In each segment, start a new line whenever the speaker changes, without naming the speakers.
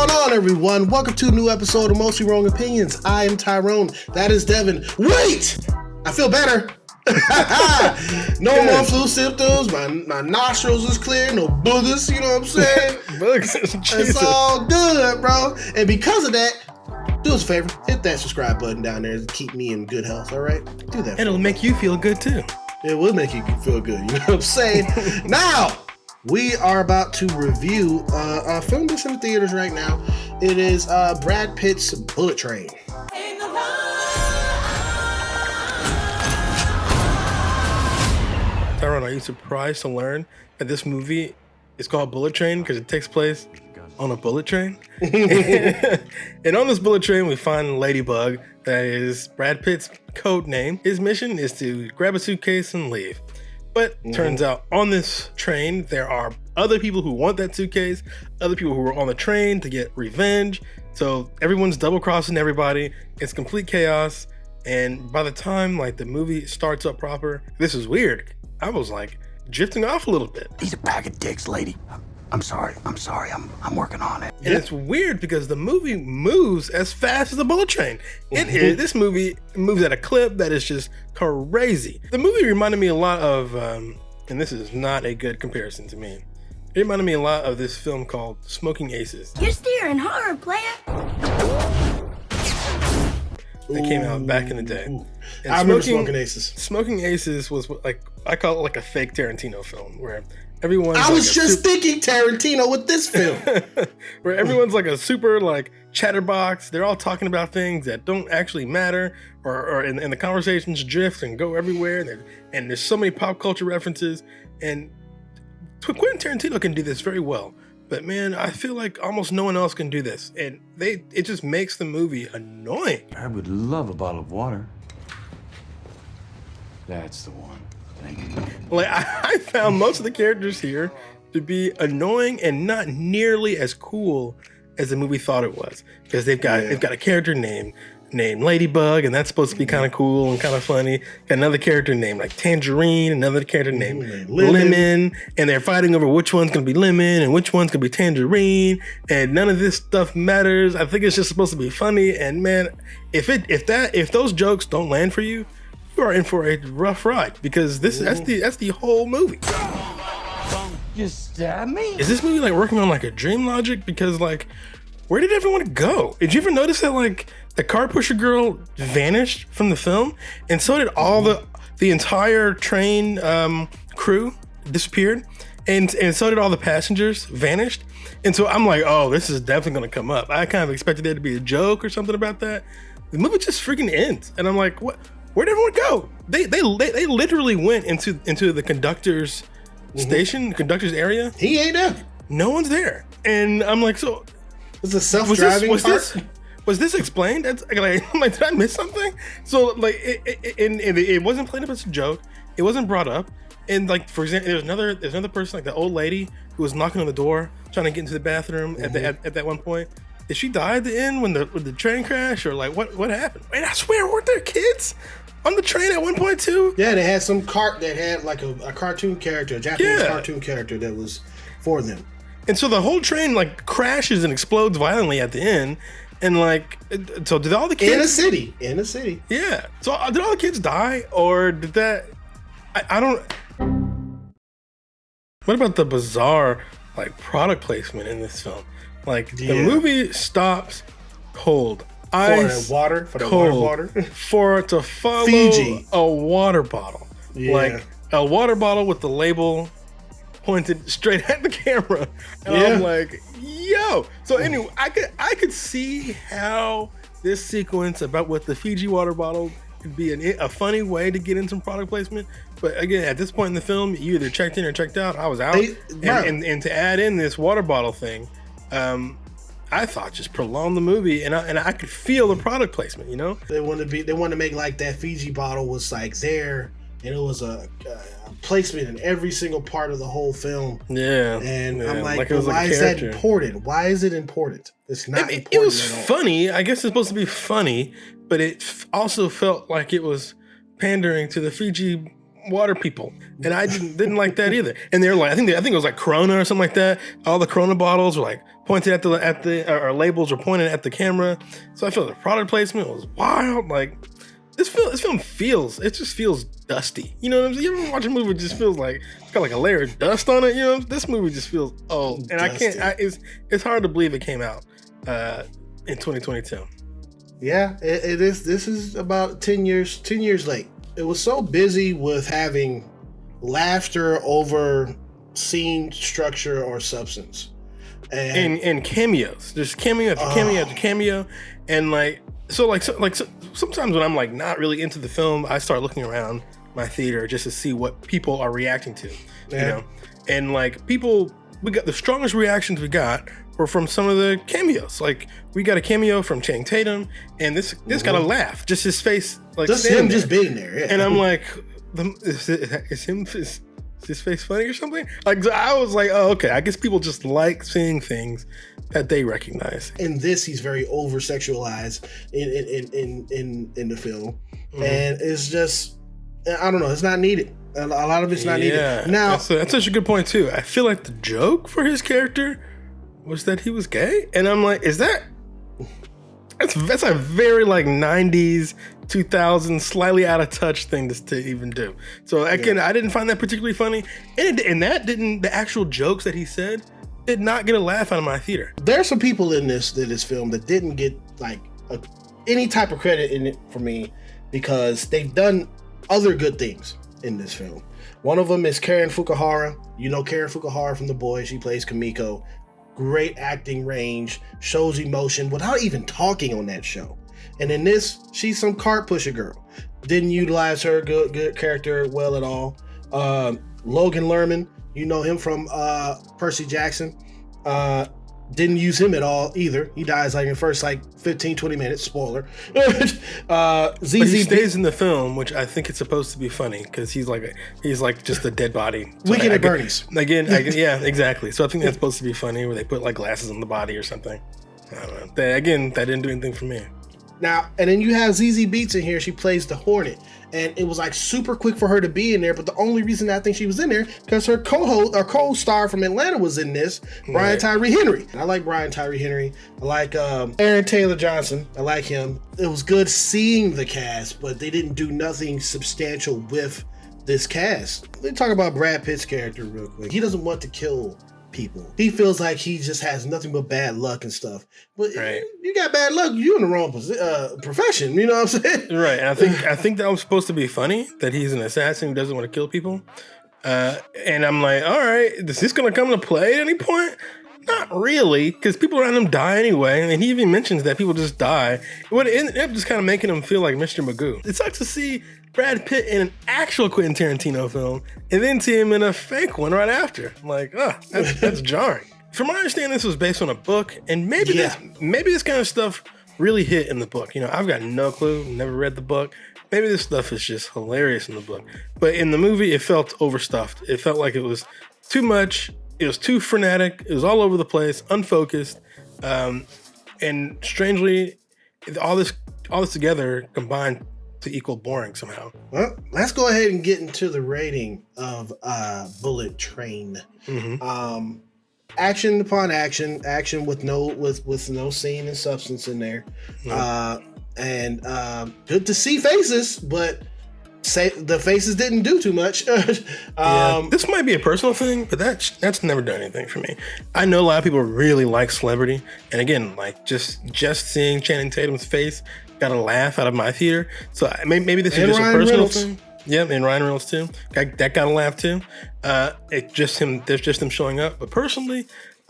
going on, everyone? Welcome to a new episode of Mostly Wrong Opinions. I am Tyrone. That is Devin. Wait! I feel better. No more flu symptoms. My nostrils is clear. No boogers. You know what I'm saying?
Boogers.
It's all good, bro. And because of that, do us a favor. Hit that subscribe button down there to keep me in good health, all right? Do that.
And it'll make you feel good, too.
It will make you feel good. You know what I'm saying? Now, we are about to review a film that's in the theaters right now. It is Brad Pitt's Bullet Train.
Tyrone, are you surprised to learn that this movie is called Bullet Train because it takes place on a bullet train? And on this bullet train, we find Ladybug. That is Brad Pitt's code name. His mission is to grab a suitcase and leave. But turns out on this train, there are other people who want that suitcase, other people who are on the train to get revenge. So everyone's double crossing everybody. It's complete chaos. And by the time like the movie starts up proper, this is weird. I was like drifting off a little bit.
He's a bag of dicks, lady. I'm sorry. I'm working on it.
And it's weird because the movie moves as fast as the bullet train. This movie moves at a clip that is just crazy. The movie reminded me a lot of, and this is not a good comparison to me. It reminded me a lot of this film called Smoking Aces.
You're steering hard, player.
That came out back in the day. And
I remember Smoking Aces.
Smoking Aces was like, I call it like a fake Tarantino film where everyone's
I was just thinking Tarantino with this film.
Where everyone's like a super like chatterbox. They're all talking about things that don't actually matter, and the conversations drift and go everywhere. And there's so many pop culture references. And Quentin Tarantino can do this very well. But man, I feel like almost no one else can do this. And it just makes the movie annoying.
I would love a bottle of water. That's the one. Thank you.
Like I found most of the characters here to be annoying and not nearly as cool as the movie thought it was. Because they've got a character named Ladybug, and that's supposed to be kind of cool and kind of funny. Got another character named like Tangerine, another character named Lemon, and they're fighting over which one's gonna be Lemon and which one's gonna be Tangerine, and none of this stuff matters. I think it's just supposed to be funny, and man, if those jokes don't land for you, you are in for a rough ride because that's the whole movie.
You stabbed me?
Is this movie like working on like a dream logic? Because like, where did everyone go? Did you ever notice that like the car pusher girl vanished from the film, and so did all the entire train crew disappeared, and so did all the passengers vanished. And so I'm like, oh, this is definitely gonna come up. I kind of expected there to be a joke or something about that. The movie just freaking ends, and I'm like, what? Where'd everyone go? They literally went into the conductor's station, conductor's area.
He ain't there.
No one's there, and I'm like, so.
It's a self-driving car.
Was this explained? That's like, I'm like, did I miss something? So like, it wasn't played up as a joke. It wasn't brought up. And like, for example, there's another person, like the old lady who was knocking on the door, trying to get into the bathroom at that one point. Did she die at the end when the train crashed, or like what happened? And I swear, weren't there kids on the train at one point too?
Yeah, they had some cart that had like a cartoon character, a Japanese cartoon character that was for them.
And so the whole train like crashes and explodes violently at the end. And like, so did all the kids
in a city?
Yeah. So did all the kids die, or did that? I don't. What about the bizarre like product placement in this film? Like the movie stops cold. Ice,
water
for it to follow
Fiji.
A water bottle, like a water bottle with the label pointed straight at the camera, and I'm like, yo. So anyway, I could see how this sequence about with the Fiji water bottle could be a funny way to get in some product placement. But again, at this point in the film, you either checked in or checked out. I was out, and to add in this water bottle thing, I thought just prolonged the movie, and I could feel the product placement. You know,
they want to make like that Fiji bottle was like there, and it was a placement in every single part of the whole film.
Yeah,
and I'm like, well, why is that important? Why is it important? It's not important.
It was funny. I guess it's supposed to be funny, but it also felt like it was pandering to the Fiji water people, and I didn't like that either. And they're like, I think it was like Corona or something like that. All the Corona bottles were like pointed at the or labels were pointed at the camera. So I feel the product placement was wild. Like this film just feels dusty. You know what I'm saying? You ever watch a movie, it just feels like it's got like a layer of dust on it. You know, this movie just feels old, and dusty. It's hard to believe it came out in 2022.
Yeah, it is. This is about 10 years late. It was so busy with having laughter over scene structure or substance,
and cameos. There's cameo after cameo after cameo, and sometimes when I'm like not really into the film, I start looking around my theater just to see what people are reacting to. You know, and like we got the strongest reactions we got were from some of the cameos. Like we got a cameo from Channing Tatum, and this got a laugh. Just his face, like
just him just being there. Yeah.
And I'm like, is his face funny or something? Like I was like, oh okay. I guess people just like seeing things that they recognize.
In this, he's very over sexualized in the film, and it's just I don't know. It's not needed. A lot of it's not needed. Now
that's such a good point too. I feel like the joke for his character was that he was gay, and I'm like, that's a very like 90s 2000s slightly out of touch thing to even do. So again, I didn't find that particularly funny, and the actual jokes that he said did not get a laugh out of my theater.
There's some people in this film that didn't get like any type of credit in it for me because they've done other good things in this film. One of them is Karen Fukuhara. You know Karen Fukuhara from The Boys. She plays Kamiko. Great acting range, shows emotion without even talking on that show. And in this, she's some cart pusher girl. Didn't utilize her good character well at all. Logan Lerman, you know him from Percy Jackson. Didn't use him at all either. He dies like in the first like 15-20 minutes. Spoiler.
But he stays in the film, which I think it's supposed to be funny because he's like just a dead body. So
Weekend at Bernie's.
Again, yeah, exactly. So I think that's supposed to be funny where they put like glasses on the body or something. I don't know. That didn't do anything for me.
Now, and then you have ZZ Beetz in here. She plays the Hornet. And it was like super quick for her to be in there. But the only reason I think she was in there because her co-star from Atlanta was in this, Brian Tyree Henry. I like Brian Tyree Henry. I like Aaron Taylor Johnson. I like him. It was good seeing the cast, but they didn't do nothing substantial with this cast. Let's talk about Brad Pitt's character real quick. He doesn't want to kill people. He feels like he just has nothing but bad luck and stuff. But you got bad luck, you're in the wrong profession. You know what I'm saying?
Right. And I think that was supposed to be funny that he's an assassin who doesn't want to kill people. And I'm like, all right, is this going to come into play at any point? Not really, because people around him die anyway. And he even mentions that people just die. It would end up just kind of making him feel like Mr. Magoo. It sucks to see Brad Pitt in an actual Quentin Tarantino film and then see him in a fake one right after. I'm like, that's jarring. From my understanding, this was based on a book, and maybe this kind of stuff really hit in the book. You know, I've got no clue, never read the book. Maybe this stuff is just hilarious in the book. But in the movie, it felt overstuffed. It felt like it was too much. It was too frenetic. It was all over the place, unfocused. And strangely, all this together combined to equal boring somehow.
Well, let's go ahead and get into the rating of Bullet Train.
Mm-hmm.
Action upon action with no scene and substance in there. And good to see faces, but the faces didn't do too much.
This might be a personal thing, but that's never done anything for me. I know a lot of people really like Celebrity, and again, like just seeing Channing Tatum's face got a laugh out of my theater. So maybe this is just a personal thing. Yeah, and Ryan Reynolds too. That got a laugh too. There's just him showing up. But personally,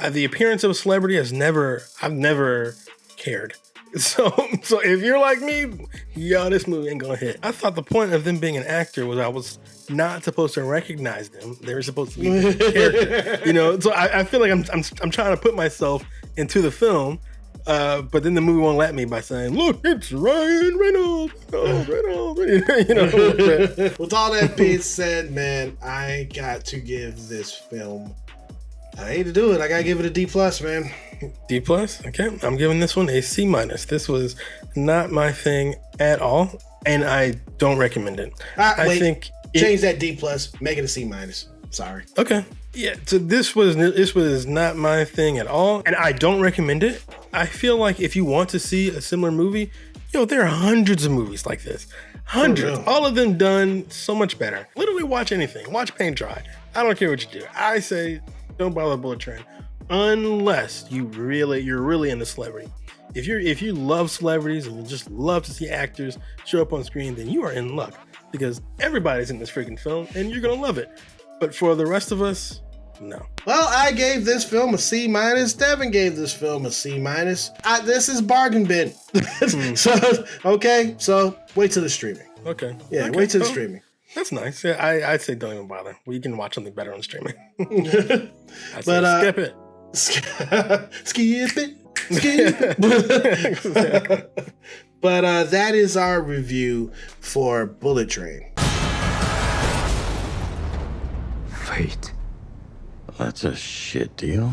the appearance of a celebrity I've never cared. So if you're like me, this movie ain't gonna hit. I thought the point of them being an actor was I was not supposed to recognize them. They were supposed to be character. You know, so I feel like I'm trying to put myself into the film. But then the movie won't let me by saying, "Look, it's Ryan Reynolds." You know.
With all that being said, man, I got to give this film. I hate to do it. I gotta give it a D+, man.
D+? Okay, I'm giving this one a C-. This was not my thing at all, and I don't recommend it. I think
change that D plus, make it a C minus. Sorry.
Okay. Yeah. So this was not my thing at all, and I don't recommend it. I feel like if you want to see a similar movie, there are hundreds of movies like this. Hundreds. All of them done so much better. Literally watch anything. Watch paint dry. I don't care what you do. I say don't bother Bullet Train unless you're really into celebrity. If you love celebrities and you just love to see actors show up on screen, then you are in luck because everybody's in this freaking film and you're gonna love it. But for the rest of us, no.
Well, I gave this film a C minus. Devin gave this film a C minus. This is bargain bin. So wait till the streaming.
Okay.
Yeah, wait till the streaming.
That's nice. Yeah, I'd say don't even bother. You can watch something better on streaming. Skip it. Skip it. But that is our review for Bullet Train.
Wait, that's a shit deal.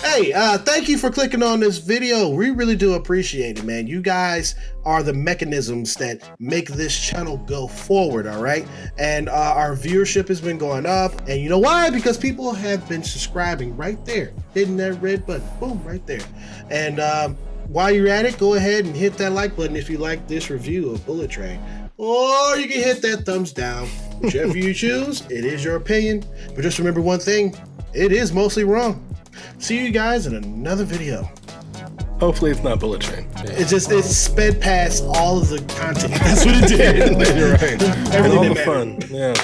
Hey, thank you for clicking on this video. We really do appreciate it, man. You guys are the mechanisms that make this channel go forward, all right? And our viewership has been going up. And you know why? Because people have been subscribing right there, hitting that red button, boom, right there. And while you're at it, go ahead and hit that like button if you like this review of Bullet Train. Or you can hit that thumbs down. Whichever you choose, it is your opinion. But just remember one thing, it is mostly wrong. See you guys in another video.
Hopefully it's not Bullet Train. Yeah.
It sped past all of the content. That's what it did.
You're right.
Everything
and all
that
the fun. Yeah.